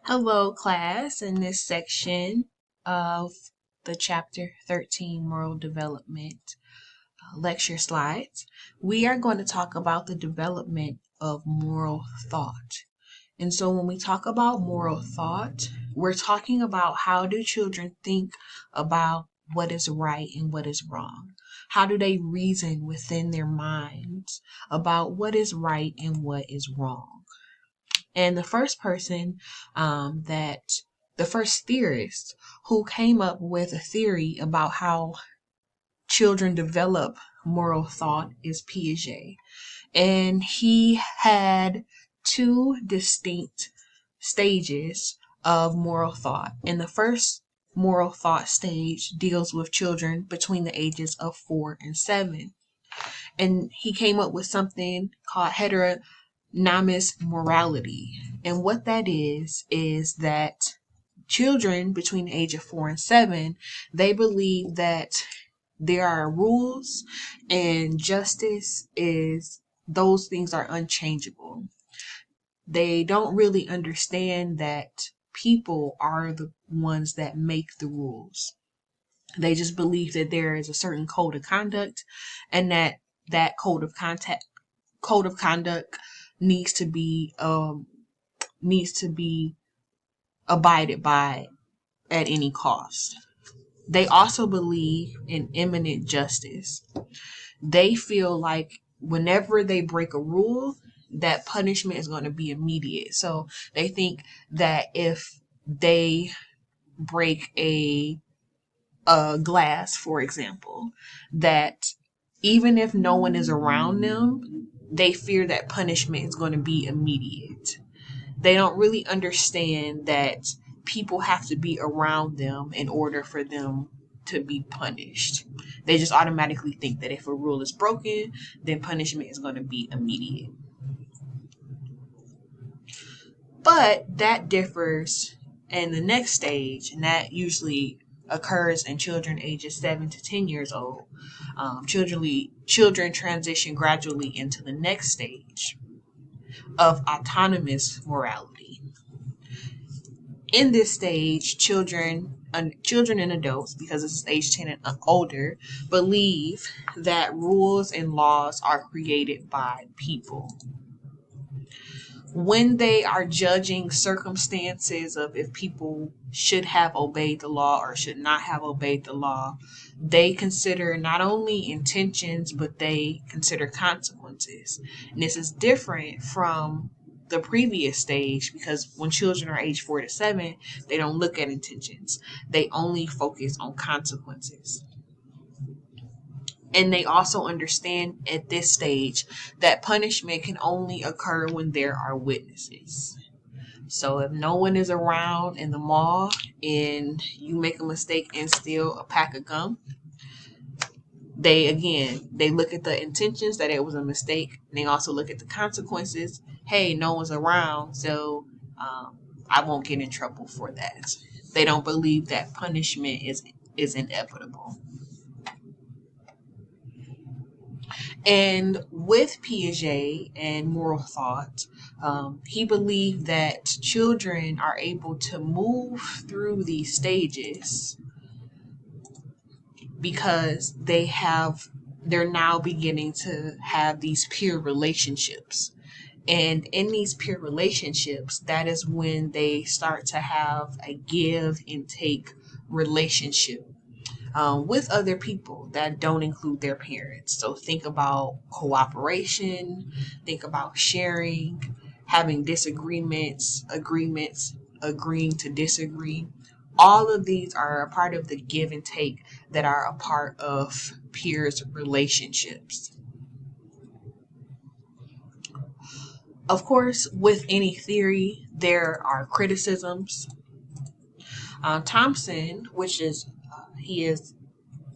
Hello, class. In this section of the chapter 13 Moral Development lecture slides, we are going to talk about the development of moral thought. And so when we talk about moral thought, we're talking about how do children think about what is right and what is wrong? How do they reason within their minds about what is right and what is wrong? And the first person the first theorist who came up with a theory about how children develop moral thought is Piaget. And he had two distinct stages of moral thought. And the first moral thought stage deals with children between the ages of 4 and 7. And he came up with something called heteronomous morality. And what that is that children between the age of 4 and 7, they believe that there are rules and justice is those things are unchangeable. They don't really understand that people are the ones that make the rules. They just believe that there is a certain code of conduct and that code of conduct needs to be abided by at any cost. They also believe in imminent justice. They feel like whenever they break a rule, that punishment is going to be immediate. So they think that if they break a glass, for example, that even if no one is around them, they fear that punishment is going to be immediate. They don't really understand that people have to be around them in order for them to be punished. They just automatically think that if a rule is broken, then punishment is going to be immediate. But that differs in the next stage, and that usually occurs in children ages 7 to 10 years old. Children transition gradually into the next stage of autonomous morality. In this stage, children and adults, because this is age 10 and older, believe that rules and laws are created by people. When they are judging circumstances of if people should have obeyed the law or should not have obeyed the law, they consider not only intentions, but they consider consequences. And this is different from the previous stage, because when children are age 4 to 7, they don't look at intentions. They only focus on consequences. And they also understand at this stage that punishment can only occur when there are witnesses. So if no one is around in the mall and you make a mistake and steal a pack of gum, they look at the intentions that it was a mistake, and they also look at the consequences. Hey, no one's around, so I won't get in trouble for that. They don't believe that punishment is inevitable. And with Piaget and moral thought, he believed that children are able to move through these stages because they're now beginning to have these peer relationships. And in these peer relationships, that is when they start to have a give and take relationship with other people that don't include their parents. So think about cooperation, think about sharing, having disagreements, agreements, agreeing to disagree. All of these are a part of the give and take that are a part of peers relationships. Of course, with any theory, there are criticisms. Thompson, he is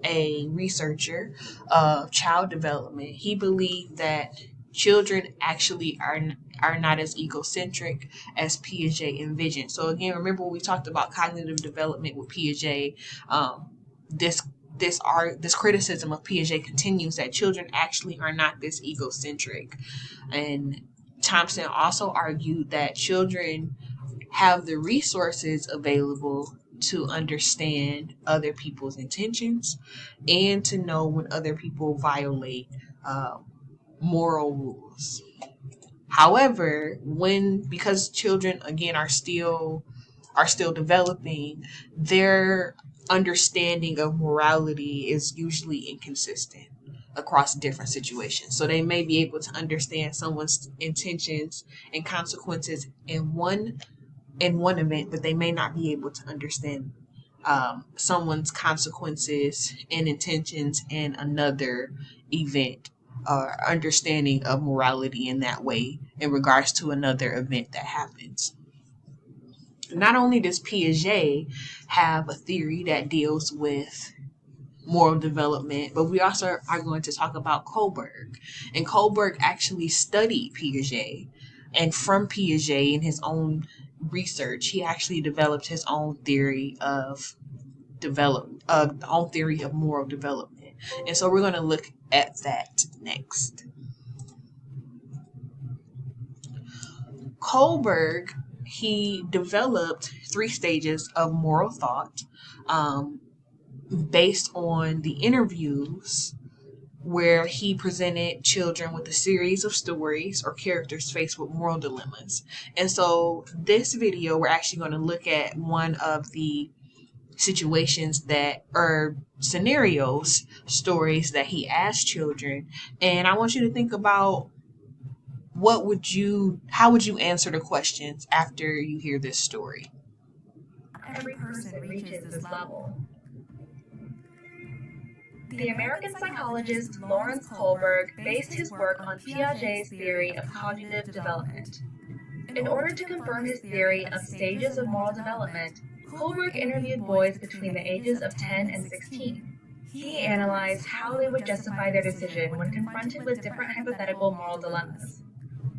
a researcher of child development, he believed that children actually are not as egocentric as Piaget envisioned. So again, remember when we talked about cognitive development with Piaget, this criticism of Piaget continues that children actually are not this egocentric. And Thompson also argued that children have the resources available to understand other people's intentions and to know when other people violate moral rules. However, because children again are still developing, their understanding of morality is usually inconsistent across different situations. So they may be able to understand someone's intentions and consequences in one event, but they may not be able to understand someone's consequences and intentions in another event, or understanding of morality in that way in regards to another event that happens. Not only does Piaget have a theory that deals with moral development, but we also are going to talk about Kohlberg. And Kohlberg actually studied Piaget, and from Piaget and his own research, he actually developed his own theory of moral development. And so we're going to look at that next. Kohlberg, he developed 3 stages of moral thought based on the interviews where he presented children with a series of stories or characters faced with moral dilemmas. And so this video, we're actually going to look at one of the situations stories that he asked children. And I want you to think about how would you answer the questions after you hear this story? Every person reaches this level. The American psychologist Lawrence Kohlberg based his work on Piaget's theory of cognitive development. In order to confirm his theory of stages of moral development, Kohlberg interviewed boys between the ages of 10 and 16. He analyzed how they would justify their decision when confronted with different hypothetical moral dilemmas.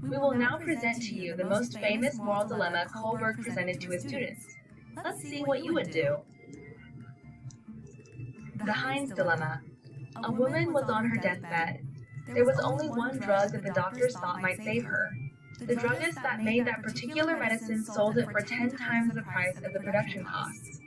We will now present to you the most famous moral dilemma Kohlberg presented to his students. Let's see what you would do. The Heinz Dilemma. A woman was on her deathbed. There was only one drug that the doctors thought might save her. The druggist that made that particular medicine sold it for 10 times the price of the production costs.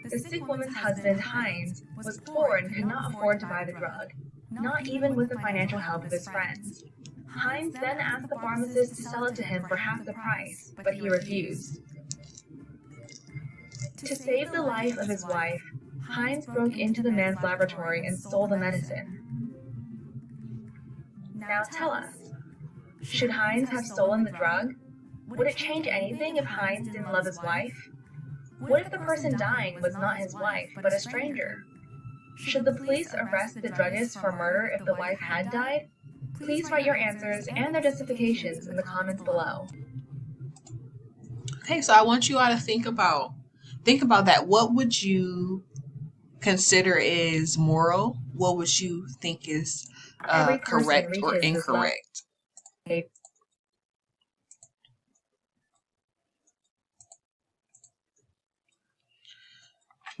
The sick woman's husband, Heinz, was poor and could not afford to buy the drug, not even with the financial help of his friends. Heinz then asked the pharmacist to sell it to him for half the price, but he refused. To save the life of his wife, Heinz broke into the man's laboratory and stole the medicine. Now tell us, should Heinz have stolen the drug? Would it change anything if Heinz didn't love his wife? What if the person dying was not his wife, but a stranger? Should the police arrest the druggist for murder if the wife had died? Please write your answers and their justifications in the comments below. Okay, so I want you all to think about that. What would you consider is moral? What would you think is correct or incorrect?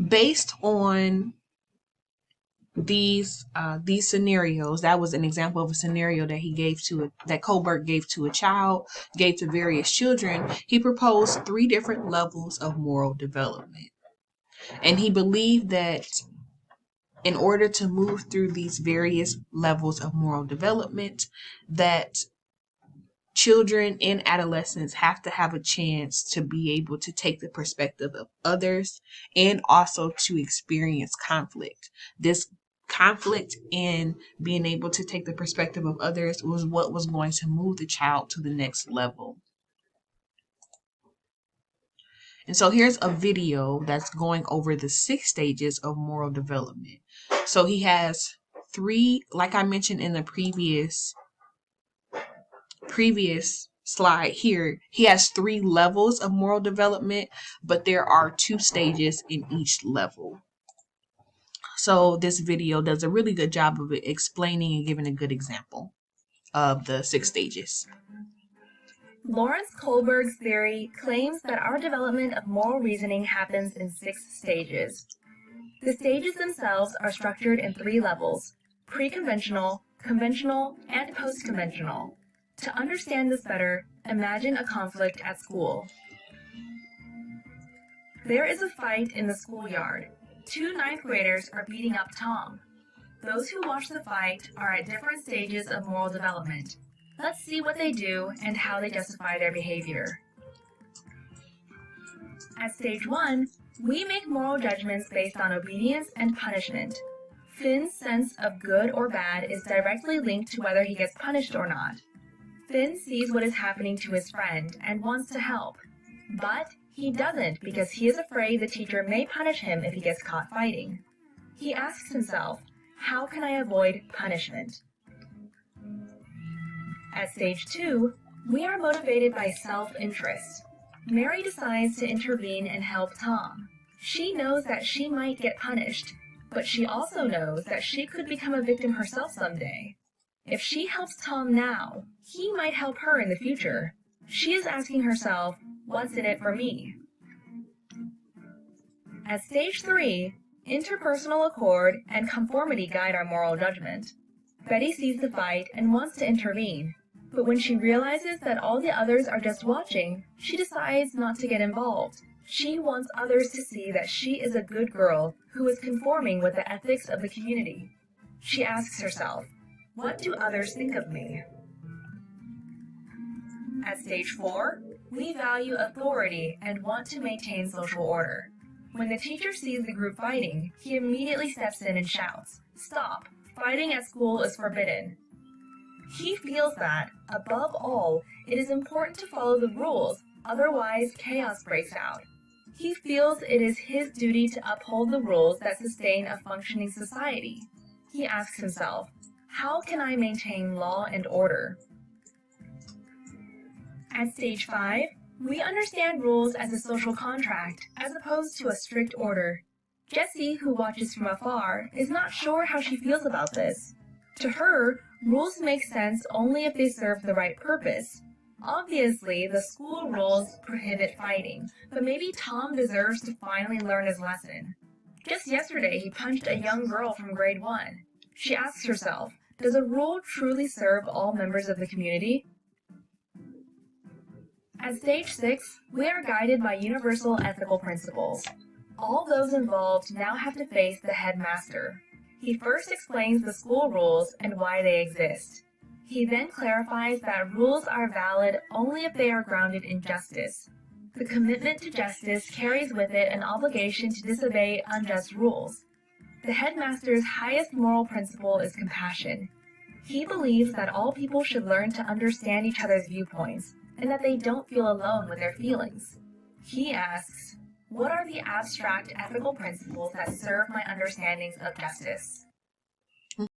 Based on these scenarios, that was an example of a scenario that Kohlberg gave to various children. He proposed 3 different levels of moral development, and he believed that in order to move through these various levels of moral development, that children and adolescents have to have a chance to be able to take the perspective of others and also to experience conflict. This conflict in being able to take the perspective of others was what was going to move the child to the next level. And so here's a video that's going over the 6 stages of moral development. So he has 3, like I mentioned in the previous slide here, he has 3 levels of moral development, but there are 2 stages in each level. So this video does a really good job of explaining and giving a good example of the 6 stages. Lawrence Kohlberg's theory claims that our development of moral reasoning happens in 6 stages. The stages themselves are structured in 3 levels: pre-conventional, conventional, and post-conventional. To understand this better, imagine a conflict at school. There is a fight in the schoolyard. Two ninth graders are beating up Tom. Those who watch the fight are at different stages of moral development. Let's see what they do and how they justify their behavior. At stage 1, we make moral judgments based on obedience and punishment. Finn's sense of good or bad is directly linked to whether he gets punished or not. Finn sees what is happening to his friend and wants to help, but he doesn't because he is afraid the teacher may punish him if he gets caught fighting. He asks himself, how can I avoid punishment? At stage 2, we are motivated by self-interest. Mary decides to intervene and help Tom. She knows that she might get punished, but she also knows that she could become a victim herself someday. If she helps Tom now, he might help her in the future. She is asking herself, what's in it for me? At stage 3, interpersonal accord and conformity guide our moral judgment. Betty sees the fight and wants to intervene, but when she realizes that all the others are just watching, she decides not to get involved. She wants others to see that she is a good girl who is conforming with the ethics of the community. She asks herself, what do others think of me? At stage 4, we value authority and want to maintain social order. When the teacher sees the group fighting, he immediately steps in and shouts, "Stop! Fighting at school is forbidden." He feels that, above all, it is important to follow the rules, otherwise chaos breaks out. He feels it is his duty to uphold the rules that sustain a functioning society. He asks himself, how can I maintain law and order? At stage 5, we understand rules as a social contract, as opposed to a strict order. Jessie, who watches from afar, is not sure how she feels about this. To her, rules make sense only if they serve the right purpose. Obviously, the school rules prohibit fighting, but maybe Tom deserves to finally learn his lesson. Just yesterday, he punched a young girl from grade 1. She asks herself, does a rule truly serve all members of the community? At stage 6, we are guided by universal ethical principles. All those involved now have to face the headmaster. He first explains the school rules and why they exist. He then clarifies that rules are valid only if they are grounded in justice. The commitment to justice carries with it an obligation to disobey unjust rules. The headmaster's highest moral principle is compassion. He believes that all people should learn to understand each other's viewpoints, and that they don't feel alone with their feelings. He asks, what are the abstract ethical principles that serve my understandings of justice?